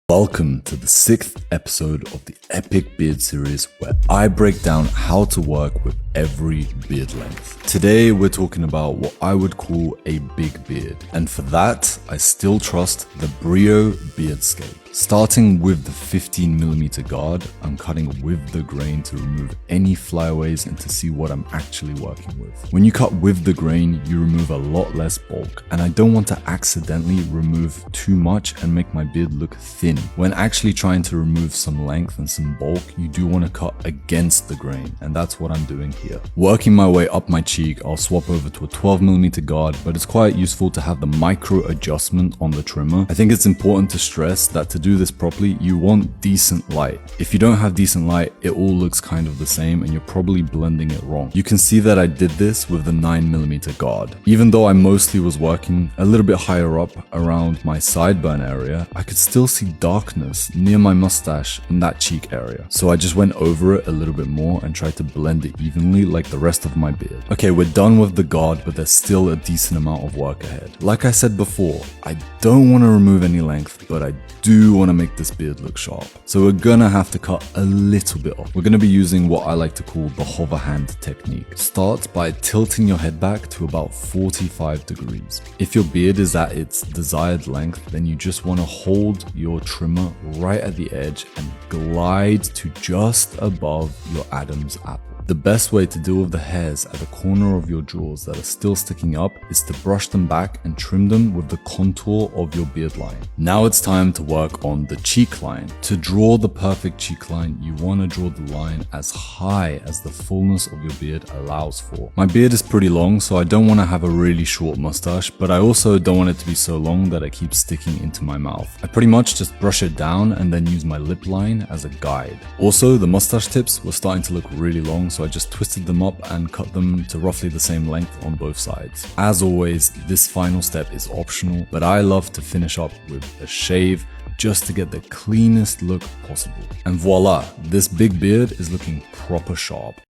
Welcome to the 6th episode of the Epic Beard series where I break down how to work with every beard length. Today we're talking about what I would call a big beard, and for that I still trust the Brio Beardscape. Starting with the 15mm guard, I'm cutting with the grain to remove any flyaways and to see what I'm actually working with. When you cut with the grain, you remove a lot less bulk, and I don't want to accidentally remove too much and make my beard look thin. When actually trying to remove some length and some bulk, you do want to cut against the grain, and that's what I'm doing here. Working my way up my cheek, I'll swap over to a 12mm guard, but it's quite useful to have the micro adjustment on the trimmer. I think it's important to stress that to do this properly, you want decent light. If you don't have decent light, it all looks kind of the same and you're probably blending it wrong. You can see that I did this with the 9mm guard. Even though I mostly was working a little bit higher up around my sideburn area, I could still see darkness near my mustache in that cheek area. So I just went over it a little bit more and tried to blend it evenly like the rest of my beard. Okay, we're done with the guard, but there's still a decent amount of work ahead. Like I said before, I don't want to remove any length, but I do want to make this beard look sharp. So we're gonna have to cut a little bit off. We're gonna be using what I like to call the hover hand technique. Start by tilting your head back to about 45 degrees. If your beard is at its desired length, then you just want to hold your trimmer right at the edge and glide to just above your Adam's apple. The best way to deal with the hairs at the corner of your jaws that are still sticking up is to brush them back and trim them with the contour of your beard line. Now it's time to work on the cheek line. To draw the perfect cheek line, you want to draw the line as high as the fullness of your beard allows for. My beard is pretty long, so I don't want to have a really short mustache, but I also don't want it to be so long that it keeps sticking into my mouth. I pretty much just brush it down and then use my lip line as a guide. Also, the mustache tips were starting to look really long, so I just twisted them up and cut them to roughly the same length on both sides. As always, this final step is optional, but I love to finish up with a shave just to get the cleanest look possible. And voila, this big beard is looking proper sharp.